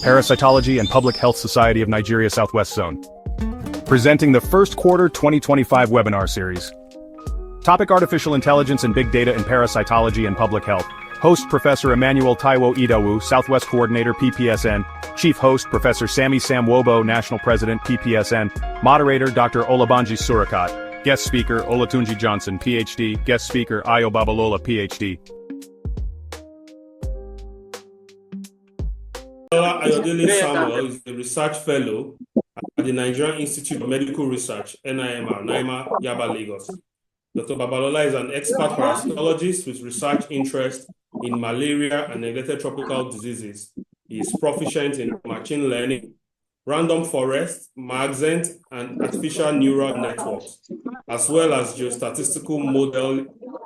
Parasitology and Public Health Society of Nigeria Southwest Zone. Presenting the first quarter 2025 webinar series. Topic: Artificial Intelligence and Big Data in Parasitology and Public Health. Host Professor Emmanuel Taiwo Idawu, Southwest Coordinator PPSN. Chief Host Professor Sammy Samwobo, National President PPSN. Moderator Dr. Olatunji Surakat. Guest Speaker Olatunji Johnson, PhD. Guest Speaker Ayo Babalola, PhD. Babalola Ayodele Samuel is a research fellow at the Nigerian Institute of Medical Research, NIMR, NIMA, Yaba, Lagos. Dr. Babalola is an expert parasitologist with research interest in malaria and neglected tropical diseases. He is proficient in machine learning, random forest, Maxent, and artificial neural networks, as well as geostatistical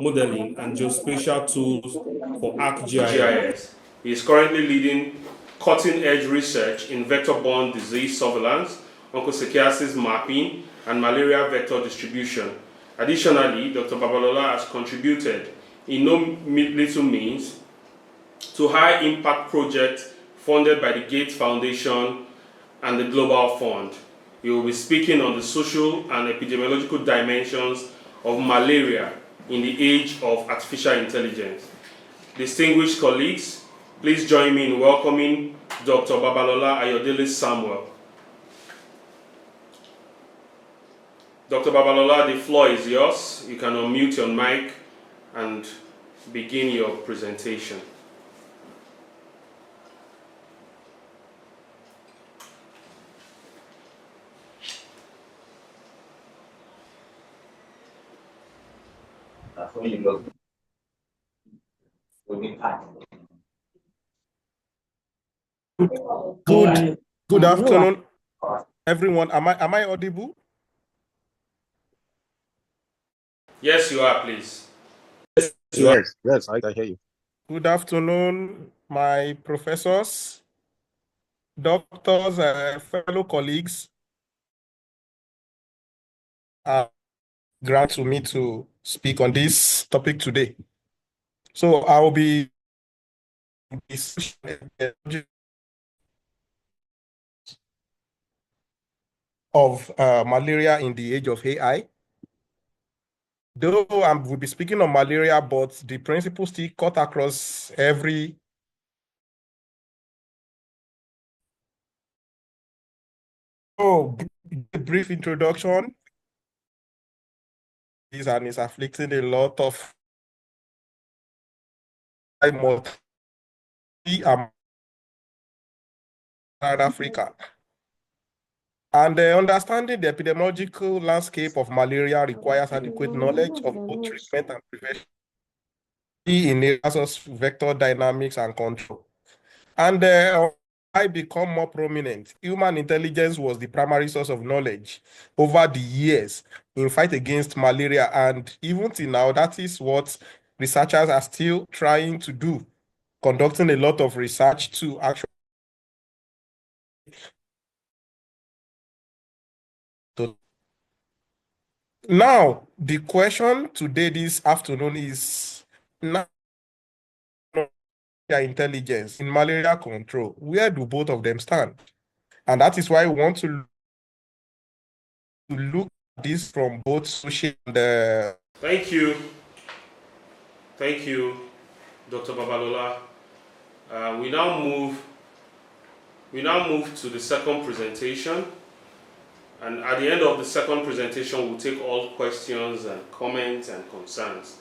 modeling and geospatial tools for ArcGIS. He is currently leading cutting-edge research in vector-borne disease surveillance, onchocerciasis mapping, and malaria vector distribution. Additionally, Dr. Babalola has contributed in no little means to high-impact projects funded by the Gates Foundation and the Global Fund. He will be speaking on the social and epidemiological dimensions of malaria in the age of artificial intelligence. Distinguished colleagues, please join me in welcoming Dr. Babalola Ayodele Samuel. Dr. Babalola, the floor is yours. You can unmute your mic and begin your presentation. Good afternoon, everyone. Am I audible? Yes, you are, please. Yes, I hear you. Good afternoon, my professors, doctors, and fellow colleagues. Grant to me to speak on this topic today. So I will be of malaria in the age of AI. Though I will be speaking on malaria, but the principles still cut across every brief introduction. This and is afflicting a lot of mortality in Africa. And understanding the epidemiological landscape of malaria requires adequate knowledge of both treatment and prevention in areas of vector dynamics and control. And I become more prominent. Human intelligence was the primary source of knowledge over the years in fight against malaria, and even till now, that is what researchers are still trying to do, conducting a lot of research to actually. Now, the question today, this afternoon, is intelligence in malaria control. Where do both of them stand? And that is why we want to look at this from both social and Thank you, Dr. Babalola. We now move to the second presentation, and at the end of the second presentation, we'll take all questions and comments and concerns.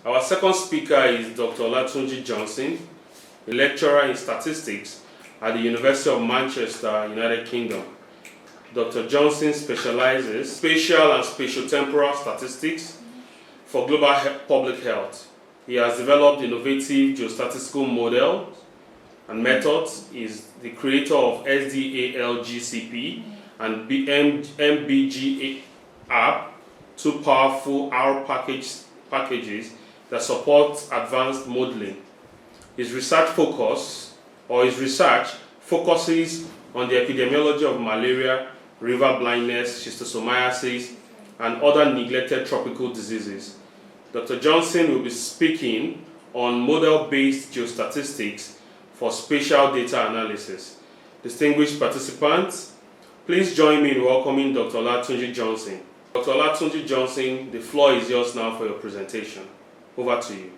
Our second speaker is Dr. Olatunji Johnson, a lecturer in statistics at the University of Manchester, United Kingdom. Dr. Johnson specializes spatial and spatiotemporal statistics for global public health. He has developed innovative geostatistical models and methods. He is the creator of SDALGCP and MBG app, two powerful R packages that support advanced modeling. His research focuses on the epidemiology of malaria, river blindness, schistosomiasis, and other neglected tropical diseases. Dr. Johnson will be speaking on model-based geostatistics for spatial data analysis. Distinguished participants, please join me in welcoming Dr. Olatunji Johnson. Dr. Olatunji Johnson, the floor is yours now for your presentation. Over to you.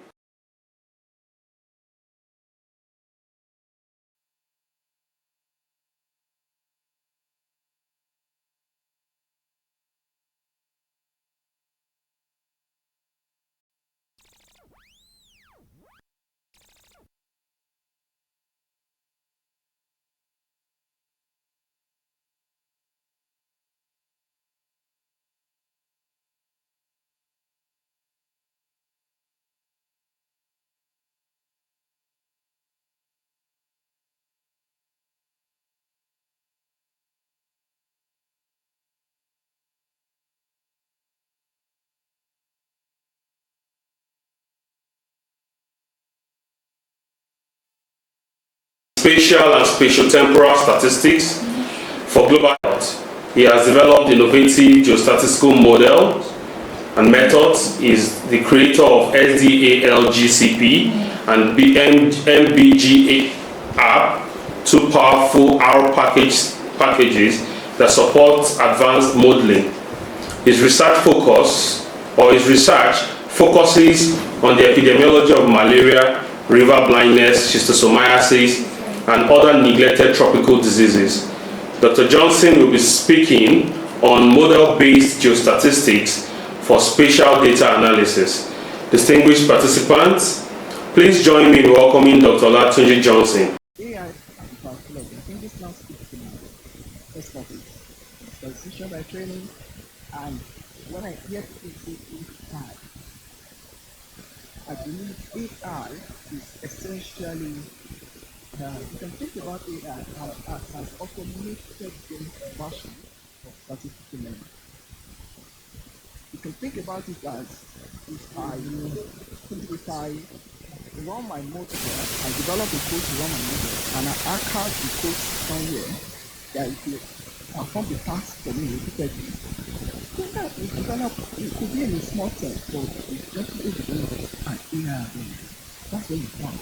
Spatial and spatiotemporal statistics for global health. He has developed innovative geostatistical models and methods. He is the creator of SDALGCP and MBGA app, two powerful R packages that support advanced modeling. His research focuses on the epidemiology of malaria, river blindness, schistosomiasis, and other neglected tropical diseases. Dr. Johnson will be speaking on model-based geostatistics for spatial data analysis. Distinguished participants, please join me in welcoming Dr. Olatunji Johnson. AI parasitology. I think this now speaks to my expertise. Statistician by training, and when I hear people say AI, I believe AI is essentially you can think about AI as an automated version of statistical learning. You can think about it as if I run my model, I develop a code to run my model, and I archive the code somewhere that it will perform the task for me repeatedly. It could be in a small sense, but it's definitely develop an AI ability. That's what you want.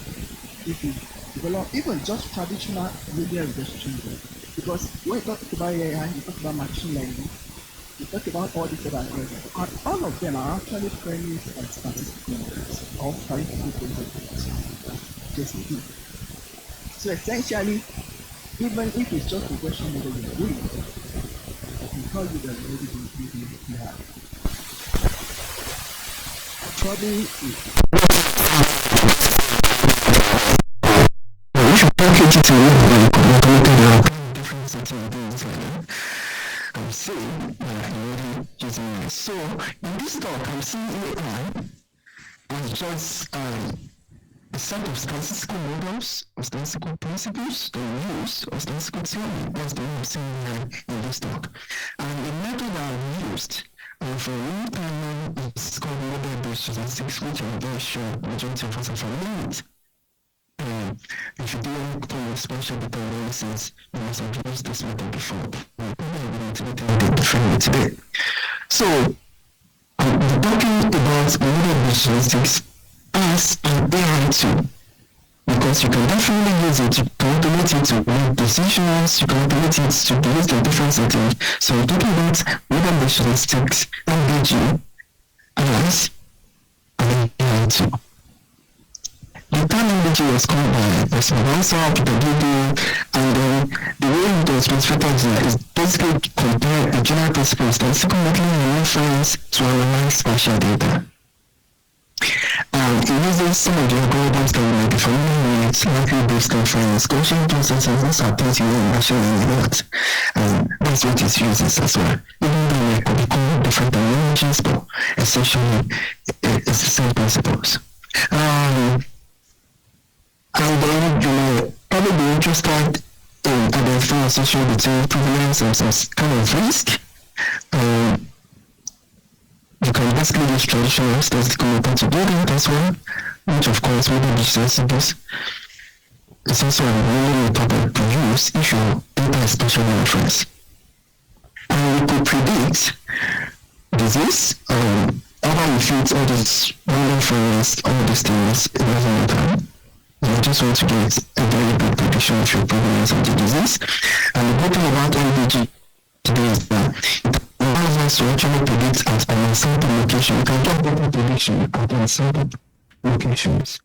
If you develop even just traditional linear regression, because when you talk about AI, you talk about machine learning, you talk about all these other areas, and all of them are actually premised on statistical models or statistical methods. So essentially, even if it's just regression model you're doing, I can tell you that already been using AI. Trouble package it in different settings I'm seeing already using it. So in this talk, I'm seeing AI as just a set of statistical models or statistical principles that we use or statistical theory. That's the way I'm seeing in this talk. And the method I've used for a long time now is called model-based statistics, which I'm very sure majority of us are familiar with. If you do for spatial data analysis, you must have used this method before. We're probably going to do it differently today. So, we're talking about model-based statistics as an AI tool, because you can definitely use it to automate it to make decisions, you can automate it to be used in different settings. So we're talking about model-based statistics, MBG, as an AI tool. The term MBG was called by Babalola Ayodele Samuel, and the way it was translated is basically compare a general principle of statistical modeling and inference to analyze spatial data. It uses some of the algorithms that we might be familiar with, likely based inference, Gaussian processes, those are things you know machine learning lot. And that's what it uses as well. Even though they could be called different terminologies, but essentially it's the same principles. And then you may probably be interested in identifying association between prevalence and some kind of risk. You can basically use traditional statistical method to do that as well, which of course model-based statistics is also a really method to use if your data is spatially referenced. And we could predict disease, other effects, all these random frames, all these things, it doesn't matter. You just want to get a very good prediction of your prevalence of the disease. And the good thing about MDG today is that it allows us to actually predict at an uncertain location. You can get better prediction at uncertain locations.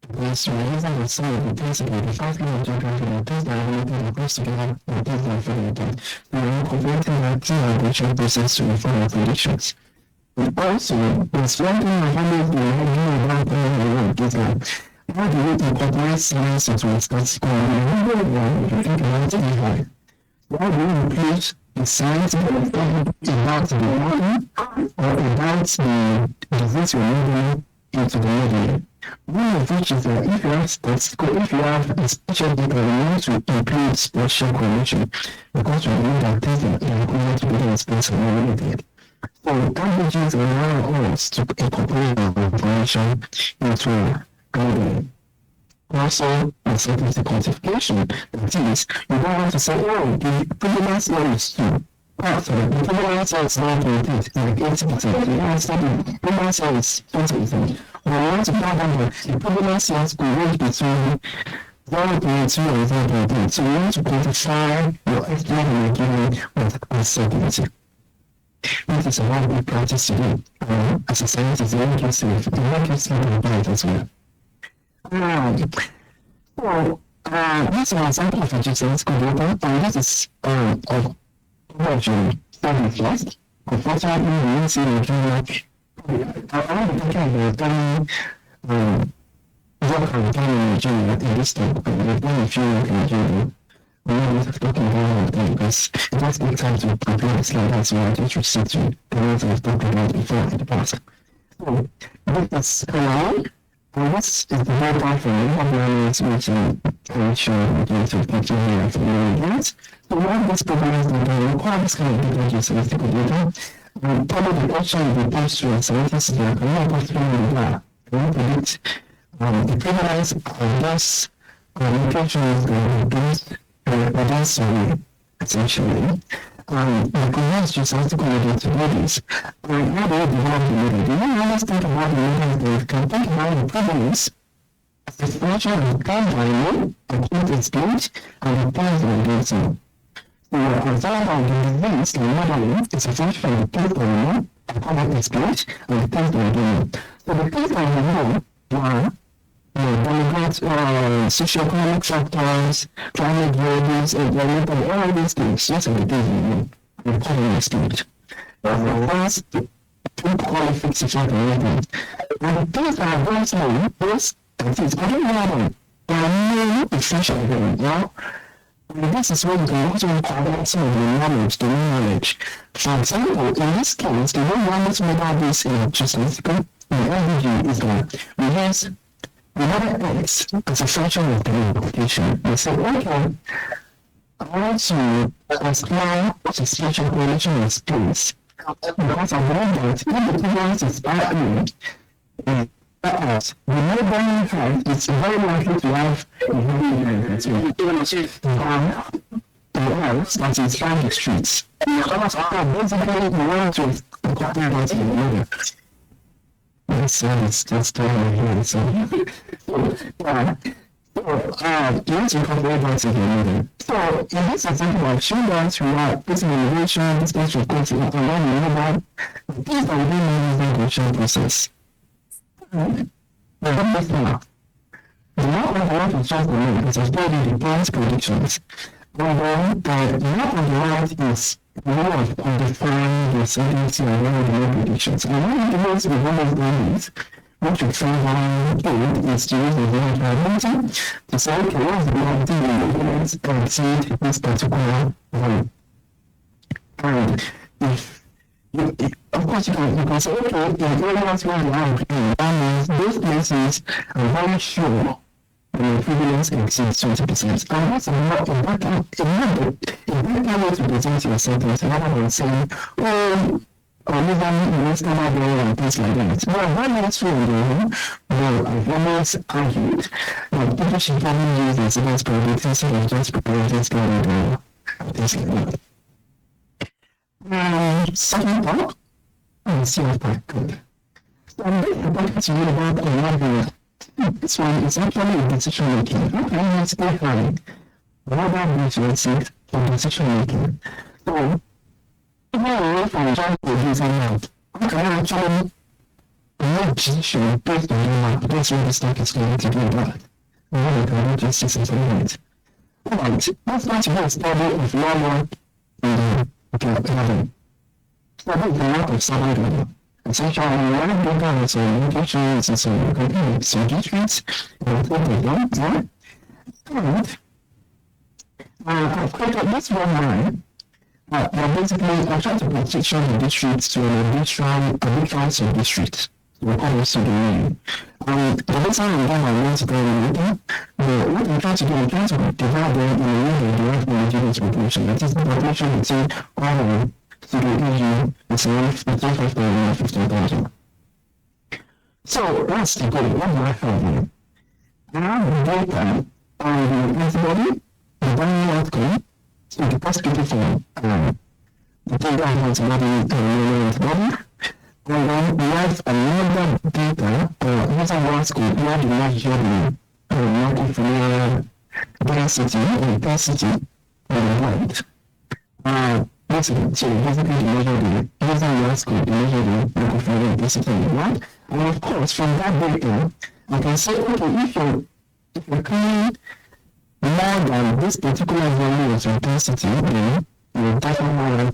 Because you are using the same of the principle, the first law of geography, the things that are related across together, the things that are related. You are incorporating that t-migration process to inform your predictions. And also, there's one thing I've always been arguing about in the is that how do we incorporate science into a statistical model? If you think about it, how do we include the science about the model or about the disease you're modeling into the model? One of which is that if you have a spatial data, you want to include spatial correlation because you know that things that are equivalent to within space are related. So averages allow us to incorporate our information into modeling. Also, uncertainty quantification. That is, you don't want to say, oh, the prevalence here is 2. The prevalence here is 9.8, like 80%. You want to say the prevalence here is 20%. Or you want to tell them that the prevalence here could range between 0.2 and 0.8. So you want to quantify your estimate and your given with uncertainty. This is a lot of good practice to do. As a scientist, you want to see if you want to see it as well. So, this is an example of a geospatial data, and this is of origin study first. Unfortunately, we didn't see the genetic. I want to talk about very work on time in this talk, but we've done a few work in Nigeria. We know we're talking about them because it does take time to prepare the slide as well, to introduce to the ones I've talked about before in the past. So, this is hello. Well, this is the whole part for me. Have learners which I'm sure you to picture here for many years. So what this program is going to require this kind of data, statistical data. Probably the question will be posed to a scientist that can help us figure that. We predict the prevalence of those locations against survey, essentially. The prevalence just has to go to do this. How do you develop the model? Do you always think about the model that you can think about the prevalence as a function of time value, acute experience, and the time that you're getting? So your example of the disease, the modeling, is a function of the time value, acute experience, and the time that you're doing. So the things that you know are demographic, socioeconomic factors, climate variables, environmental, all these things. Those are the things we know. We call them estimate. That's the two qualification variables. And the things that are very small, those things, I don't know them. There are no essential variables. Now, and this is where you can also incorporate some of the knowledge, the new knowledge. For example, in this case, the way we want to model this in geostatistical, in LDG, is that we use another X as a function of the multiplication. We say, okay, I want to apply the spatial correlation in space because I know that if the prevalence is RE, the neighboring height is very likely to have a very as well. The else that is found the streets. Basically, we want to incorporate that in the model. Yes, it's just here. So, let's incorporate that in the model. So, in this example, I've shown that we are putting innovation, spatial concept, and then we know that these are within the innovation process. The map on the left is just the name, it is already the plans predictions. And then the map on the right is the way of quantifying the certainty and one of the main predictions. And one of the ways we've always done is, what you try to do is to use the variable probability to say, okay, what is the probability of evidence to exceed this particular value? And if of course, you can say, okay, in areas where you are in, that means those places are very sure the prevalence exceeds 20%. And that's a better way to present your sentence rather than saying, oh, or even in standard area and things like that. Well, that is true, well, I've always argued that people should probably use the sentence probability instead of just preparing standard area and things like that. Second part, and see what I could. So I'm going to talk to you about malaria. This one is actually a decision making. How can you stay high? Whether resources for decision making. So, even if I'm trying to use a map, how can I actually make decision based on the map? That's what the stock is going to do that. Now we can just see something like it. Alright, let's go to the study of malaria in the level. Study the lack of salad level. Essentially, one data is a indication is a component, so nutrients, and I've created this one line. Basically, I try to partition the district to an arbitrary sub-district. We call this to the name. The reason I'm doing my notes going later, but what I'm trying to do, I'm trying to divide them in a way that derive the homogeneous population. That is the population between all of to the EU is around 15,000. So that's the goal. What do I have here? I have the data on the antibody, the binary outcome, so the positive form, the data on antibody and the antibody, and then we have another data using one scope where the measure the molecular density or intensity of the light. So basically you measure the using one scope, you measure the molecular density of the light, and of course from that data you can say, okay, if you're coming more than this particular value of intensity, then you definitely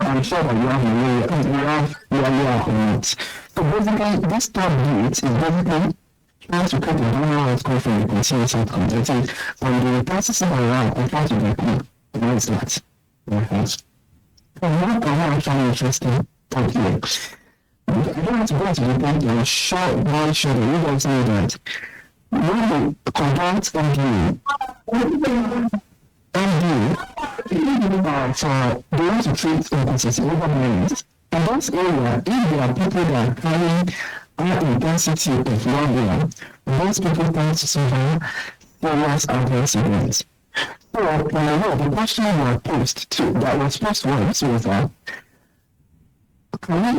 I'm sure that you have malaria on it. So basically, this top bit is basically trying to create a general outcome from the continuous outcome. That is, from the intensity around, I try to decode what is that. And what are actually interesting part here? I don't want to go into the point in a short, very short, you guys know that when we convert MDA, for they want to treat inconsistent over minutes. In this area, if there are people that are carrying high intensity of malaria, those people tend to suffer serious adverse events. So, the question was posed to was that can we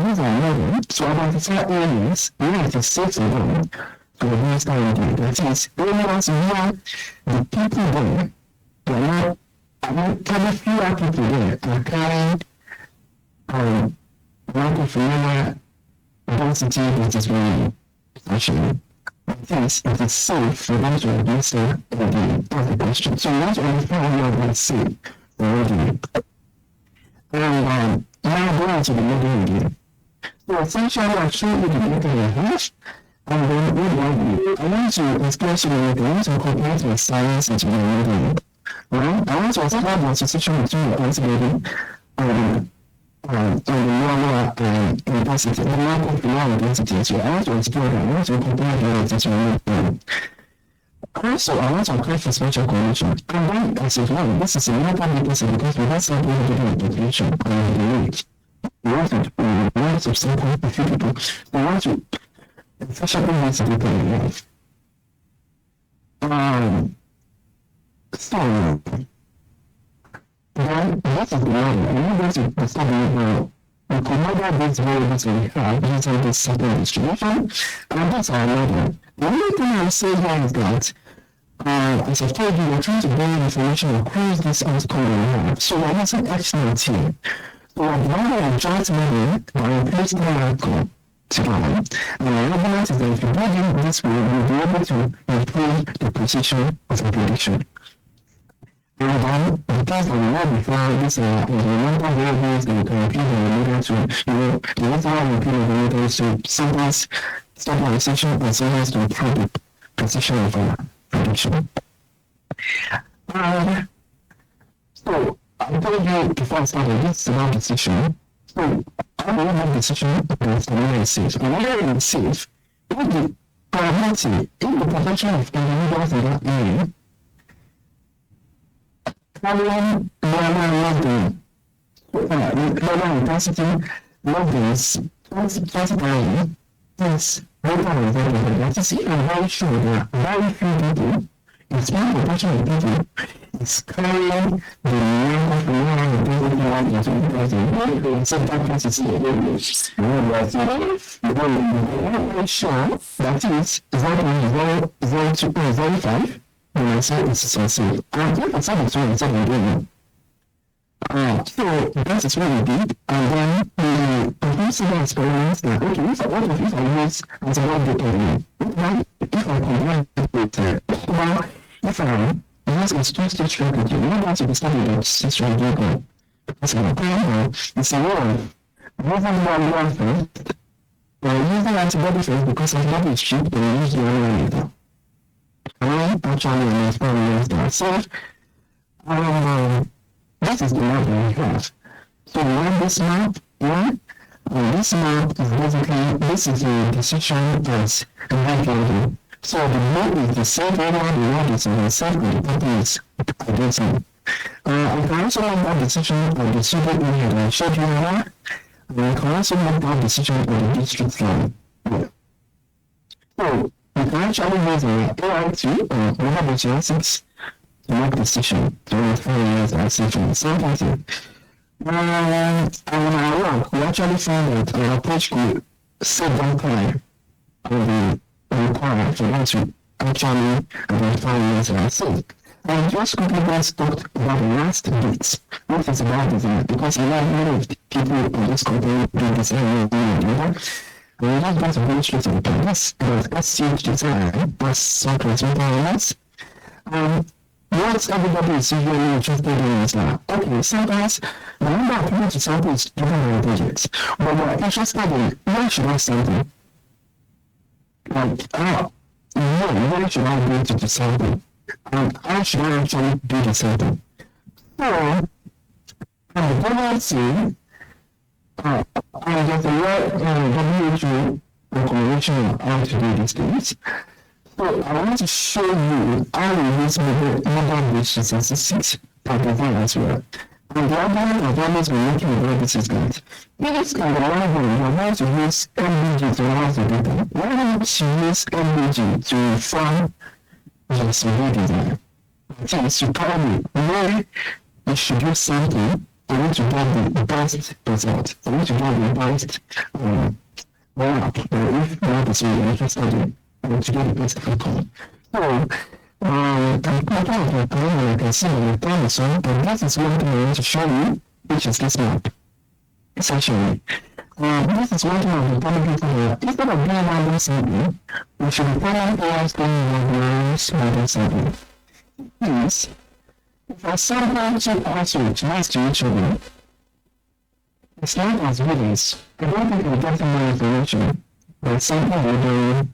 use our model to identify areas where it is safe to go to administer MDA? That is, areas where the people there, probably fewer people there are carrying microfilaria density that is very essentially. Yes, it is safe for them to administer MDA. That's the question. So we want to understand where it's safe for MDA. And now going to the model again. So essentially, I've shown you the data I have. And then what do I do? I want to explain to you that I want to incorporate my science into my modeling. Right? I want to explain the association between the antibody and the malaria intensity, the microfilaria intensity. So I want to explore that. I want to incorporate that into my modeling. Also, I want to create a spatial correlation. And then, as well, this is a local data set because we have sample the population on the rate. We want to sample a few people. We want to efficiently use the data we have. So, then, this is the model. I'm going to study now. We can model these variables we have using this sample distribution, and that's our model. The only thing I will say here is that, as I've told you, we're trying to bring information across this outcome we have. So we're using X-notes here. So we're dividing a joint model by replacing the outcome together. And our argument is that if you do it this way, we'll be able to improve the precision of the prediction. And then, because we know before, this is the number of variables that we can repeat in the model to, the reason why we repeat the model is to sometimes stabilization and sometimes to improve the precision of our prediction. So, I told you before I started, this is about decision. So, how do we make decision against the malaria is safe? The malaria is safe if the probability, if the proportion of individuals in that area carrying malaria intensity less than 20,000 is greater than 0.0. That is, if I'm very sure there are very few people, a small proportion of people, is carrying the language from one of the basic languages of the person. Sometimes it's very sure that is very 5. And I say it's sincere. And if it's not so, it's not again. So that is what we did, and then we produced the experiments that, okay, what if I use as a one data, if I combine it with, if I use a two-stage strategy, we don't want to be studying a six-stage strategy. Because it's a one. Using one first, using antibody first because antibody is cheap, and use the other one later. I actually experiments that. So, this is the map we have. So we have this map here. This map is basically, this is a decision as a value. So the map is the same area, the road is in the same way, that is identical. I can also make that decision on the pseudo area that I showed you here. And I can also make that decision on the district line. So we can actually use AI2 or whatever 6 to make decision to identify areas that are safe from the same person. And in our work, we actually found that our approach could save down time on the required for them to actually identify areas that are safe. And just quickly let's talk about the last bit, what is about design, because a lot of people on this company do design and we're just going to go straight to the point. Let's see design, that's some transmittal elements. What everybody is usually interested in is that, okay, sometimes the number of people to sample is different than projects, but we're interested in where should I sample? Like, where should I go to sample? And how should I actually do the sample? So, from the government side, there's a lot of WHO recommendation on how to do these things. So I want to show you how we use modern-based statistics for design as well. And the argument I've always been making about this is that this kind of library, you're going to use MBG to analyze the data. Why don't you use MBG to inform your survey design? So it's to tell me where you should use something for you to get the best result, for you to get the best map, if not is really interested in. To get the best outcome. So, I'm quite out of my plan, and I can see my plan is on, and this is one thing I want to show you, which is this map. Essentially, this is one thing I've been telling people that instead of doing random sampling, we should be planning areas doing random sampling. Means, if I sample two households next to each other, it's not as good as, I don't think we're getting more information by sampling the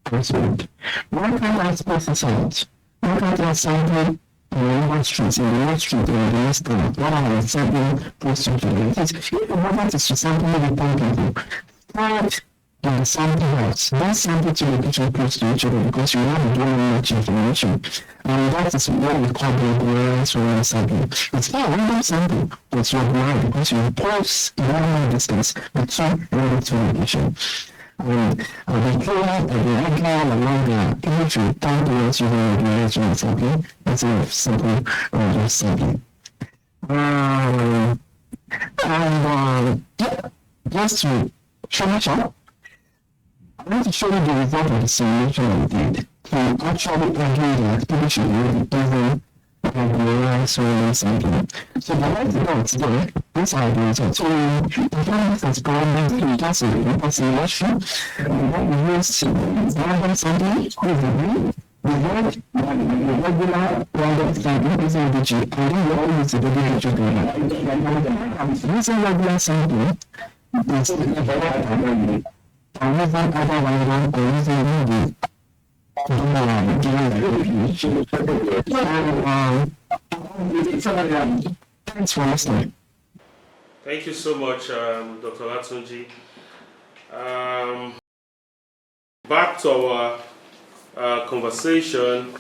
household. Why can't I space this out? Why can't I sample in the next street, in the next street, or in the next town? What am I sampling close to each other? If the moment is to sample maybe 10 people, start in the sample house. Don't sample to location close to each other because you will not be getting much information. And that is what we call the reliance random sampling. It's not a random sample, but you are because you place a random distance between random two locations. I'll be clear at the regular along the imagery time towards using the reliance sampling instead of simple random sampling. Just to finish up, I want to show you the result of the simulation we did to actually argue that people should be given reliance random sampling. So the right results there, these are the results. So we found this experiment in just a simulation, and then we used random sampling with the green, the red, the regular random sampling using MBG, and then we all use the WHO data. Using regular sampling is the better and using other random or using maybe thanks for listening. Thank you so much, Dr. Olatunji. Back to our conversation.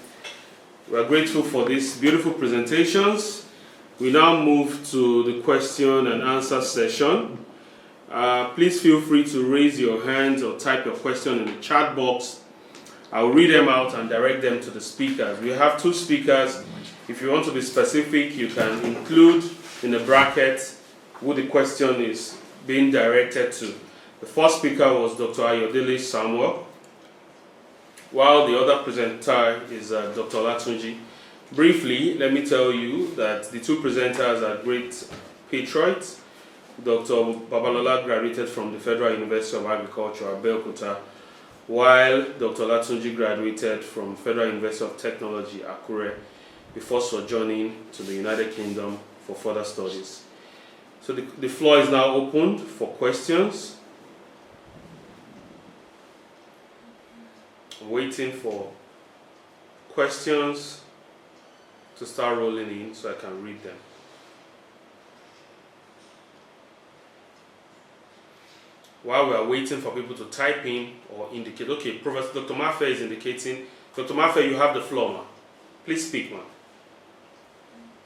We are grateful for these beautiful presentations. We now move to the question and answer session. Please feel free to raise your hands or type your question in the chat box. I'll read them out and direct them to the speakers. We have two speakers If you want to be specific, you can include in the bracket who the question is being directed to. The first speaker was Dr. Ayodele Samuel, while the other presenter is Dr. Olatunji. Briefly, let me tell you that the two presenters are great patriots. Dr. Babalola graduated from the Federal University of Agriculture, Abeokuta, while Dr. Olatunji graduated from Federal University of Technology, Akure, before sojourning to the United Kingdom for further studies. So the floor is now opened for questions. I'm waiting for questions to start rolling in so I can read them. While we are waiting for people to type in or indicate, okay, Professor Dr. Mafe is indicating. Dr. Mafe, you have the floor, ma. Please speak, ma.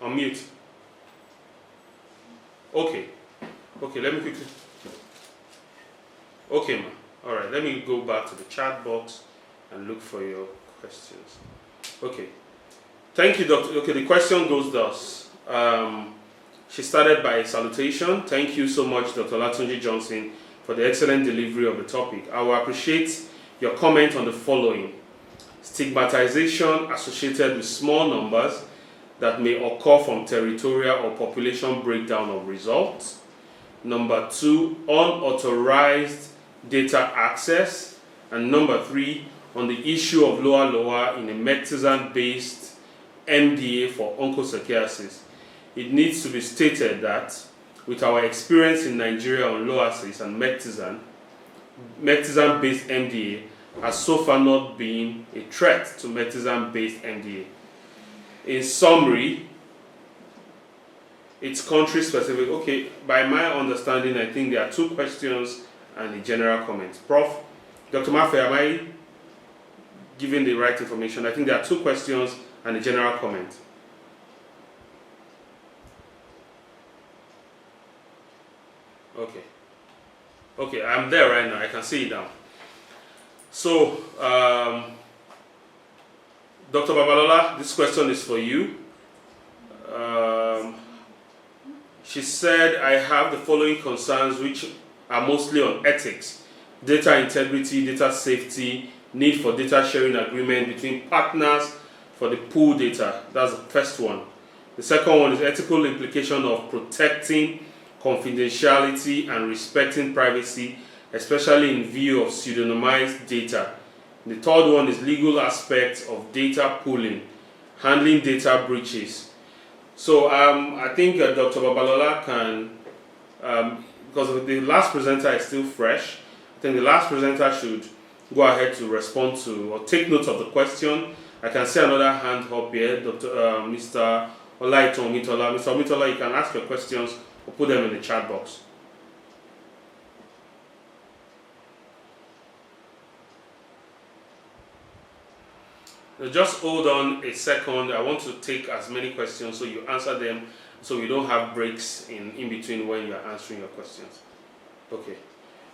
Unmute. Okay, let me quickly. Okay, ma. All right, let me go back to the chat box and look for your questions. Okay, thank you, Doctor. Okay, the question goes thus. She started by a salutation. Thank you so much, Dr. Olatunji Johnson, for the excellent delivery of the topic. I will appreciate your comment on the following. Stigmatization associated with small numbers that may occur from territorial or population breakdown of results. Number 2, unauthorized data access. And number 3, on the issue of lower in a methicillin-based MDA for onchocerciasis. It needs to be stated that with our experience in Nigeria on loasis and methicillin-based MDA has so far not been a threat to methicillin-based MDA. In summary, it's country specific. Okay, by my understanding, I think there are 2 questions and a general comment. Prof. Dr. Mafe, am I giving the right information? I think there are 2 questions and a general comment. Okay, I'm there right now. I can see it now. So, Dr. Babalola, this question is for you. She said, I have the following concerns which are mostly on ethics, data integrity, data safety, need for data sharing agreement between partners for the pool data. That's the first one. The second one is ethical implication of protecting confidentiality and respecting privacy, especially in view of pseudonymized data. The third one is legal aspects of data pooling, handling data breaches. So I think Dr. Babalola can, because the last presenter is still fresh, I think the last presenter should go ahead to respond to or take note of the question. I can see another hand up here, Mr. Olatunji Johnson. Mr. Omitola, you can ask your questions or put them in the chat box. Just hold on a second. I want to take as many questions so you answer them so we don't have breaks in between when you are answering your questions. Okay.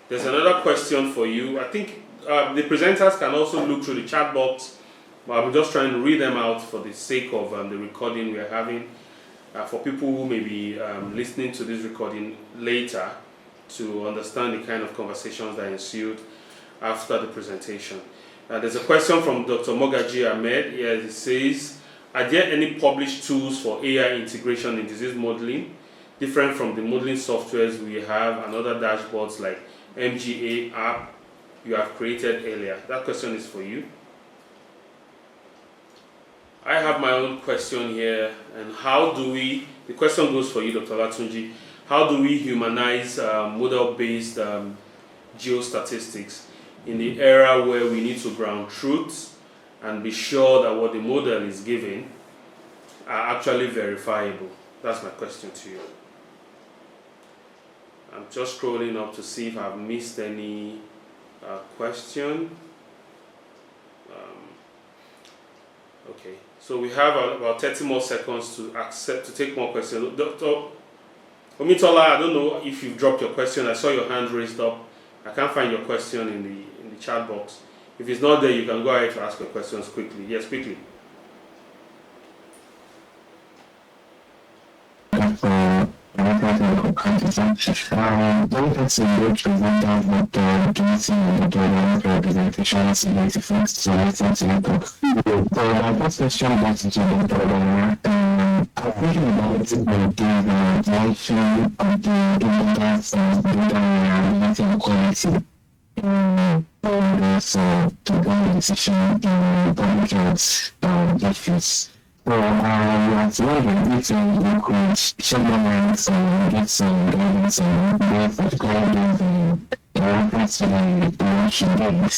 There's another question for you. I think the presenters can also look through the chat box, but I'm just trying to read them out for the sake of the recording we are having. For people who may be listening to this recording later to understand the kind of conversations that ensued after the presentation. There's a question from Dr. Mogaji Ahmed. Here it says, are there any published tools for AI integration in disease modeling, different from the modeling softwares we have and other dashboards like MGA app you have created earlier? That question is for you. I have my own question here, and the question goes for you, Dr. Olatunji, how do we humanize model-based geostatistics in the era where we need to ground truths and be sure that what the model is giving are actually verifiable? That's my question to you. I'm just scrolling up to see if I've missed any question. Okay, so we have about 30 more seconds to take more questions. Dr. Omitola, I don't know if you've dropped your question. I saw your hand raised up. I can't find your question in the chat box. If it's not there, you can go ahead to ask your questions quickly. Yes, quickly. Very excellent presenters with giving the representations in the first so let's take a so my first question was to the I'm thinking about the direction of the indicators and the quality. So to go a decision in public health issues. So was wondering if you could shed light and get some guidance on the particular reference to the election days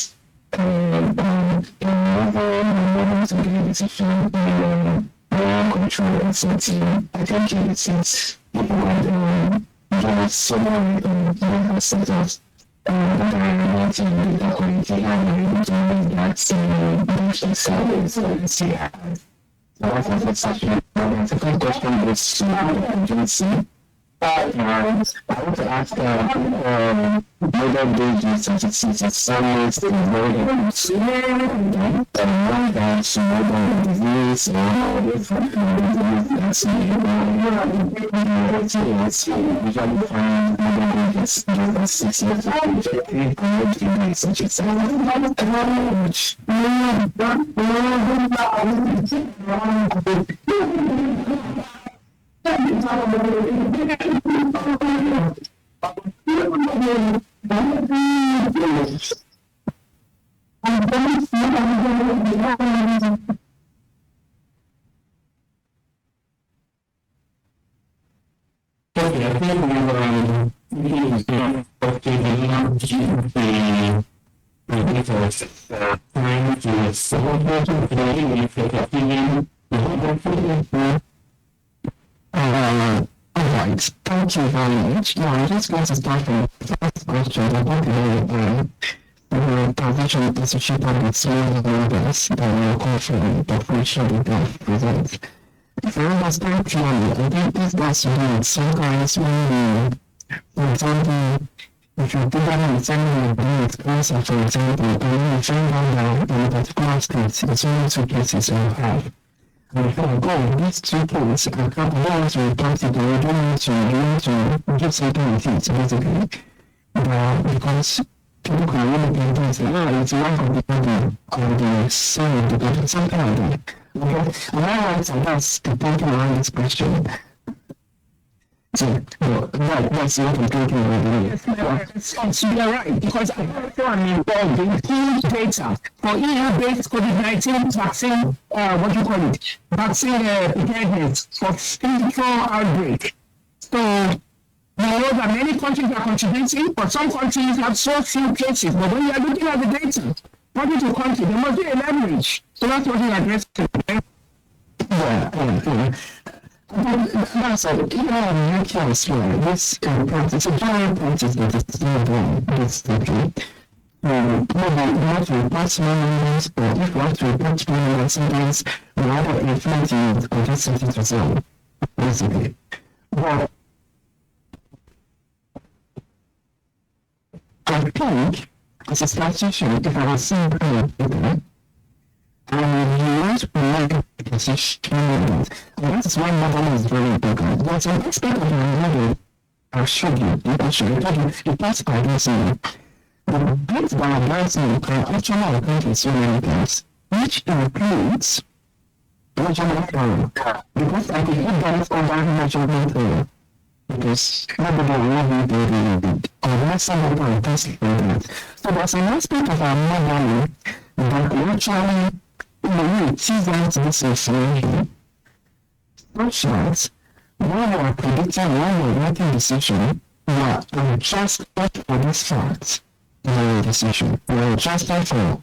and whether you're able to get a decision in control and safety. I think since people would give someone medical centers that are wanting data quality and able to make that national service and see I think it's actually a second question is Johnson. I want to ask whether they use sensitivity summits in very disease or different that's usually find whether they just give us 6 years of such Alright, thank you very much. Now I'm just going to start from the first question about the transition associated with small numbers that will come from the operation that presents. If I understand clearly, I think this has to do with sometimes when for example, if you're dealing with someone with cancer, for example, and you find out that in a particular state, it's only 2 cases you have. And if I go, these 2 cases, I can't always report it, or you don't need to give something with it, basically. Because people can really be doing say, it's one of the other, or the same of the other, something like that. Okay, and I like to ask the thinking around this question. So, that's what I'm thinking about. So you're right, because I'm involved in huge data for EU-based COVID-19 vaccine, vaccine preparedness for physical outbreak. So, you know that many countries are contributing, but some countries have so few cases. But when you are looking at the data, country to country, there must be a leverage. So that's what we address today. That's even in UK as well, this it's a general practice that is not wrong, basically. Maybe you have to report small numbers, or if you have to report small numbers, sometimes we have to inflate it or just set it to zero, basically. But I think, as a statistician, if I was seeing people, and you want to make a decision, and that is why modeling is very important. There's an aspect of your model I'll show you, the parts I don't see. The parts that I don't see can actually account for so many things, which includes measurement error. Because I could hit that under measurement error. Because nobody will really do it, unless somebody will test like that. So there's an aspect of our modeling that we actually tease out this information, such that when we are predicting, when we are making a decision, we are adjusting for this fact in our decision. We are adjusting for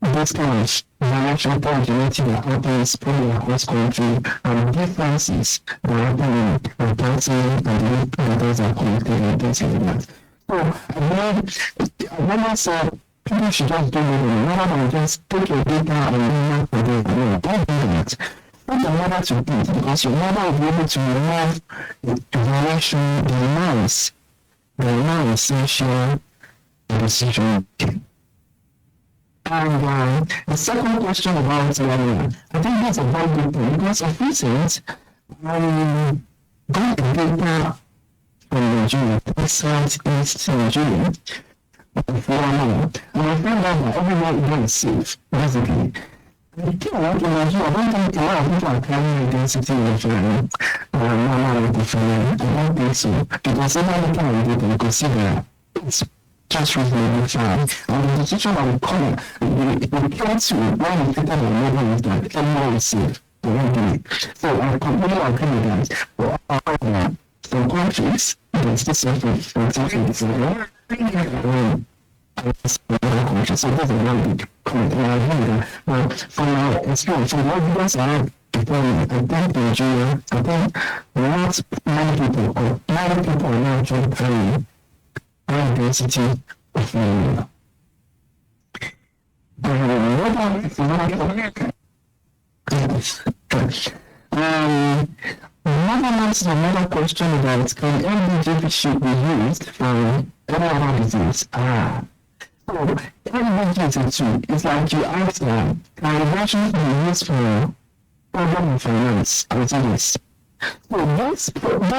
this kind of variation heterogeneity that happens probably across country and differences that happen in reporting and the way those are collected and things like that. So I never said people should just do it rather than just take your data and map for them. No, don't do that. Put the model to it, because your model will be able to remove the variation, the noise essential decision making. And the second question about malaria, I think that's a very good thing, because of recent, got the data from Nigeria, Southeast Nigeria, and I found out that everywhere there is safe, basically. I don't think a lot of people are carrying identity of normal different. I don't think so. Because every looking at it, you can see that it's just reasonably fine. And the decision that we come, we try to, when we think about moving is that everyone is safe. We don't do it. So I completely agree with that. But some countries, there's this sort of disorder. So that's a very big comment. But from our experience, from what you guys are deploying, I think Nigeria, I think not many people are now trying to carry high density of malaria. Another question about can LBJ be used for any other disease? So, LBJ is like you asked them, can inventions be used for problem of finance and yes. So those two, they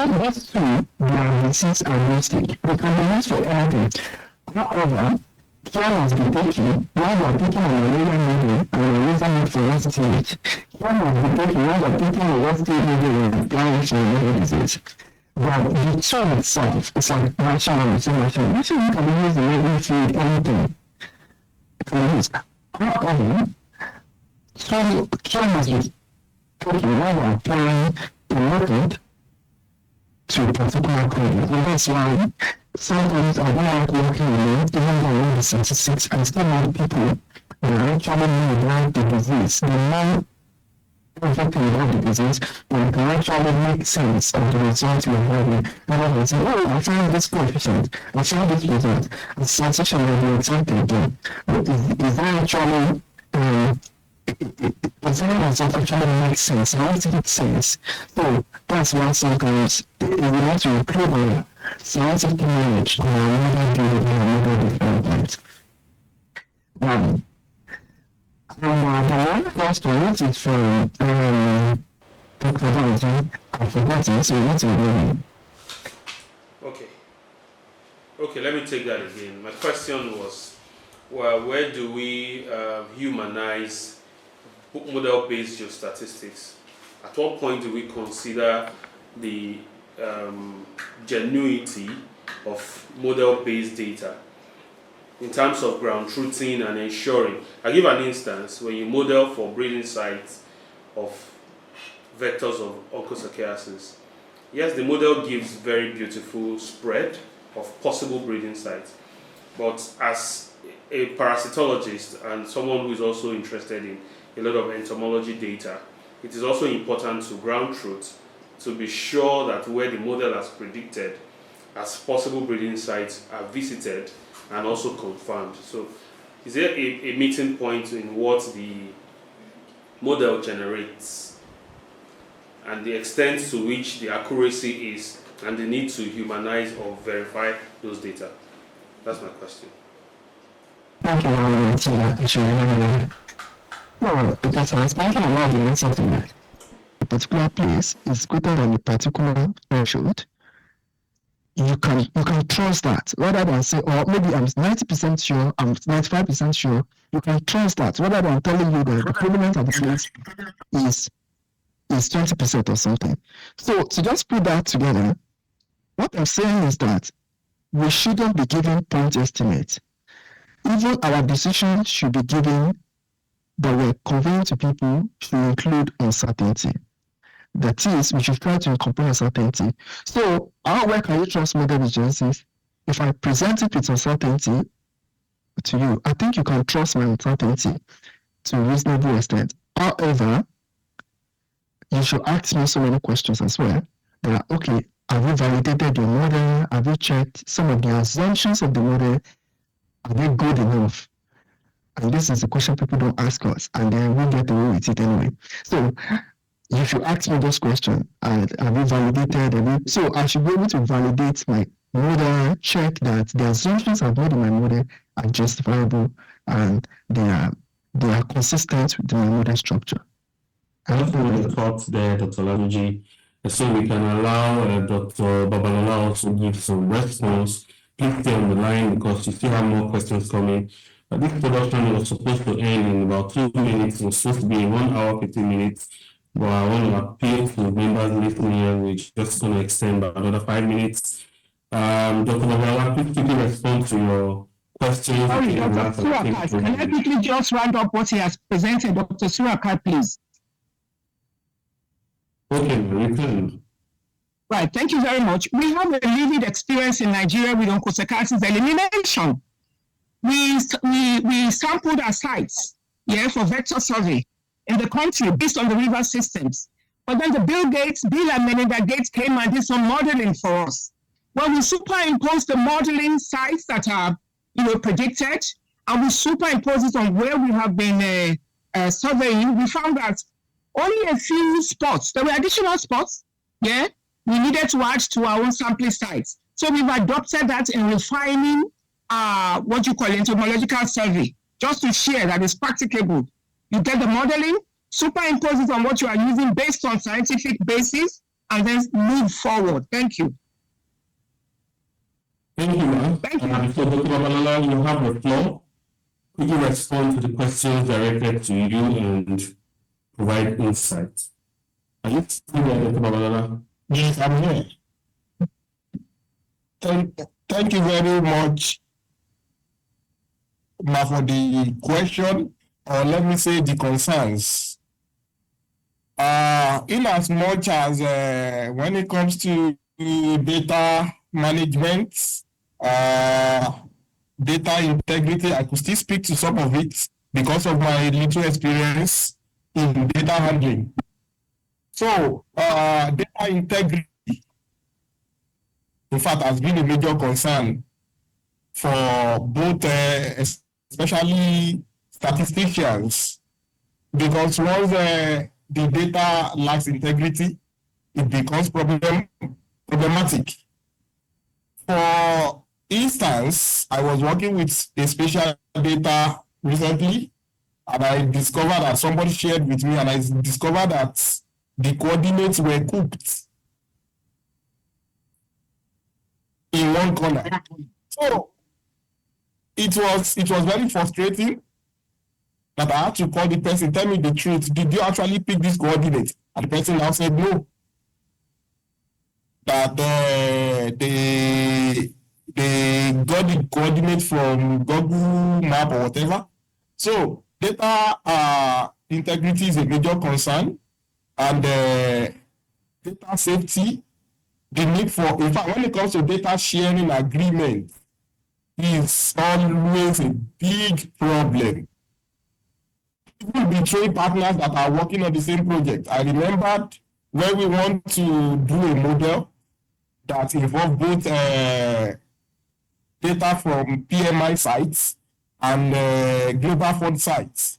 are disease agnostic. They can be used for anything. However, care must be taken when you are taking a malaria needle and a laser need for resisting. Care must be taken when you are taking a resisting needle and applying for malaria disease. But the term itself is like rational, it's irrational. Rational you can be used in every field, anything. It can be used. However, care must be taken when you are applying a method to a particular problem. And that's why sometimes I don't like working alone, even though I know the statistics, I still know people that actually know about the disease. They know everything about the disease, and can actually make sense of the results we're having. Rather than say, oh, I found this coefficient, I found this result. The sensation will be exactly again. But is that actually does that result actually make sense? How does it make sense? So that's why sometimes we want to improve our scientific knowledge on another day and another development. The last question, which is from Dr. Johnson, I forgot it, so what's your name? Okay, let me take that again. My question was, well, where do we humanize model-based geostatistics? At what point do we consider the genuinity of model-based data in terms of ground truthing and ensuring? I'll give an instance. When you model for breeding sites of vectors of onchocerciasis, yes, the model gives very beautiful spread of possible breeding sites, but as a parasitologist and someone who is also interested in a lot of entomology data, it is also important to ground truth to be sure that where the model has predicted as possible breeding sites are visited and also confirmed. So is there a meeting point in what the model generates and the extent to which the accuracy is and the need to humanize or verify those data? That's my question. Thank you very much. No, because I was thinking about the answer to that. A particular place is greater than a particular threshold. You can trust that rather than say, or maybe I'm 90% sure, I'm 95% sure. You can trust that rather than telling you that the provenance of the place is 20% or something. So to just put that together, what I'm saying is that we shouldn't be giving point estimates. Even our decisions should be given that we're conveying to people should include uncertainty. That is, we should try to incorporate uncertainty. So, how well can you trust model agencies? If I present it with uncertainty to you, I think you can trust my uncertainty to a reasonable extent. However, you should ask me so many questions as well. That, okay, have you validated your model? Have you checked some of the assumptions of the model? Are they good enough? And this is a question people don't ask us, and then we get away with it anyway. So you should ask me those questions. Have you validated? So I should be able to validate my model, check that the assumptions I've made in my model are justifiable and they are consistent with my model structure. I have a thought there, Dr. Olatunji. so we can allow Dr. Babalola also give some response. Please stay on the line because we still have more questions coming. This production was supposed to end in about 2 minutes. It was supposed to be in 1 hour, 15 minutes. But I want to appeal to members listening here. We're just going to extend by another 5 minutes. Dr. Babalola, please quickly respond to your questions. Sorry, Dr. Surakat, can I quickly just round up what he has presented? Dr. Surakat, please. Okay, you can. Right, thank you very much. We have a lived experience in Nigeria with onchocerciasis elimination. We sampled our sites, for vector survey in the country based on the river systems. But then the Bill and Melinda Gates came and did some modeling for us. Well, we superimposed the modeling sites that are, predicted, and we superimposed it on where we have been surveying. We found that only a few spots, there were additional spots, we needed to add to our own sampling sites. So we've adopted that in refining entomological survey, just to share that it's practicable. You get the modeling, superimpose it on what you are using based on scientific basis, and then move forward. Thank you. Thank you, ma'am. Thank you. So, Dr. Babalola, you have the floor. Could you respond to the questions directed to you and provide insight? Are you still there, Dr. Babalola? Yes, I'm here. Thank you very much, Ma, for the question, or let me say the concerns. In as much as when it comes to data management, data integrity, I could still speak to some of it because of my little experience in data handling. So, data integrity, in fact, has been a major concern for both, especially statisticians, because once the data lacks integrity, it becomes problematic. For instance, I was working with a spatial data recently, and I discovered that somebody shared with me, and I discovered that the coordinates were cooked in one corner. So it was very frustrating that I had to call the person, tell me the truth. Did you actually pick this coordinate? And the person now said no. That they got the coordinate from Google Map or whatever. So data integrity is a major concern, and data safety, the need for, in fact, when it comes to data sharing agreement, is always a big problem. People betray partners that are working on the same project. I remembered when we want to do a model that involved both data from PMI sites and global fund sites.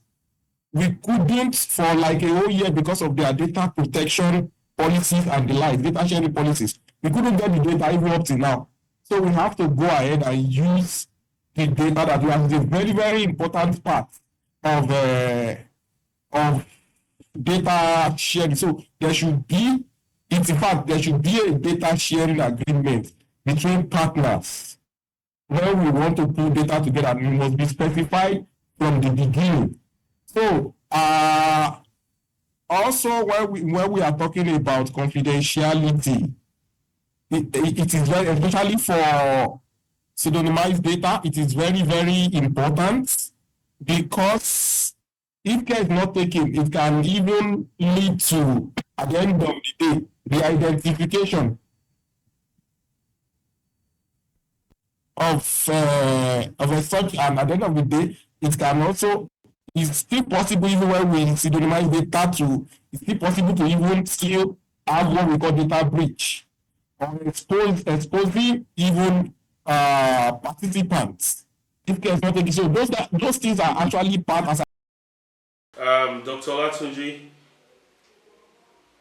We couldn't for like a whole year because of their data protection policies and the like, data sharing policies. We couldn't get the data even up to now. So we have to go ahead and use the data that we have. It's a very, very important part of data sharing. So there should be, in fact, there should be a data sharing agreement between partners. When we want to put data together, it must be specified from the beginning. So also when we are talking about confidentiality, it is very, especially for pseudonymized data, it is very, very important, because if care is not taken, it can even lead to, at the end of the day, the identification of a such, and at the end of the day, it can also, it's still possible even when we pseudonymize data to, it's still possible to even still have what we call data breach, or exposing even participants if care is not taken. So those things are actually part as Dr. Olatunji,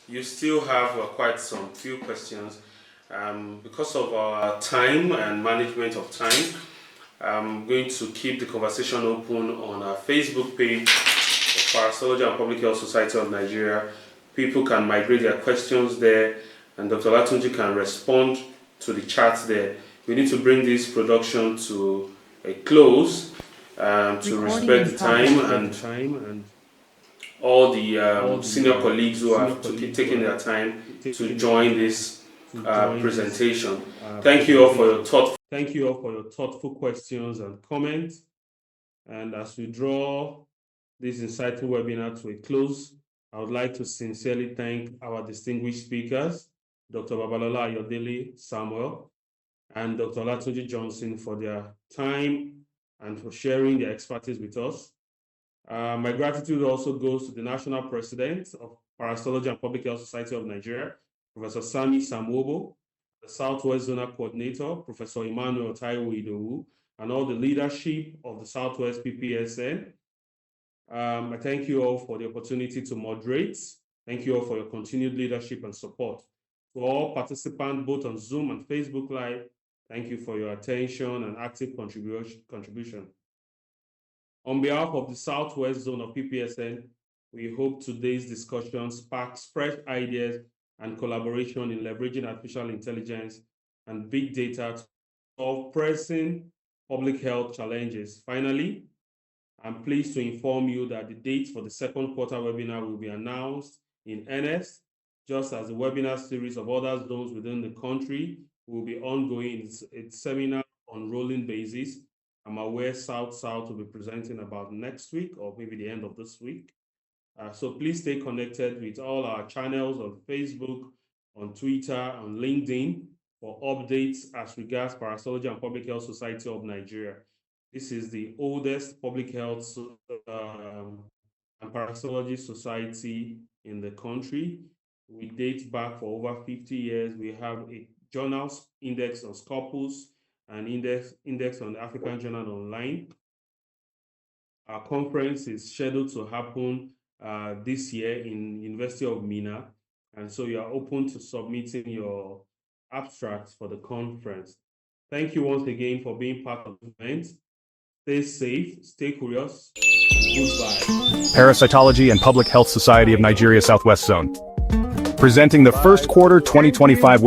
you still have quite some few questions. Because of our time and management of time, I'm going to keep the conversation open on our Facebook page of Parasitology and Public Health Society of Nigeria. People can migrate their questions there, and Dr. Olatunji can respond to the chat there. We need to bring this production to a close to respect the time and all the senior colleagues who have taken their time to join this presentation. Thank you all for your thoughtful questions and comments. And as we draw this insightful webinar to a close, I would like to sincerely thank our distinguished speakers, Dr. Babalola Ayodele Samuel and Dr. Olatunji Johnson, for their time and for sharing their expertise with us. My gratitude also goes to the National President of Parasitology and Public Health Society of Nigeria, Professor Sami Samwobo, the Southwest Zonal Coordinator, Professor Emmanuel Taiwo Idowu, and all the leadership of the Southwest PPSN. I thank you all for the opportunity to moderate. Thank you all for your continued leadership and support. To all participants, both on Zoom and Facebook Live, thank you for your attention and active contribution. On behalf of the Southwest Zone of PPSN, we hope today's discussion sparks fresh ideas and collaboration in leveraging artificial intelligence and big data to solve pressing public health challenges. Finally, I'm pleased to inform you that the date for the second quarter webinar will be announced in earnest, just as the webinar series of other zones within the country will be ongoing. It's seminar on rolling basis. I'm aware South will be presenting about next week or maybe the end of this week. So please stay connected with all our channels on Facebook, on Twitter, on LinkedIn for updates as regards Parasitology and Public Health Society of Nigeria. This is the oldest public health and parasitology society in the country. We date back for over 50 years. We have a journal index on Scopus and index on the African Journal Online. Our conference is scheduled to happen this year in University of Minna, and so you are open to submitting your abstracts for the conference. Thank you once again for being part of the event. Stay safe, stay curious. Goodbye. Parasitology and Public Health Society of Nigeria Southwest Zone. Presenting the first quarter 2025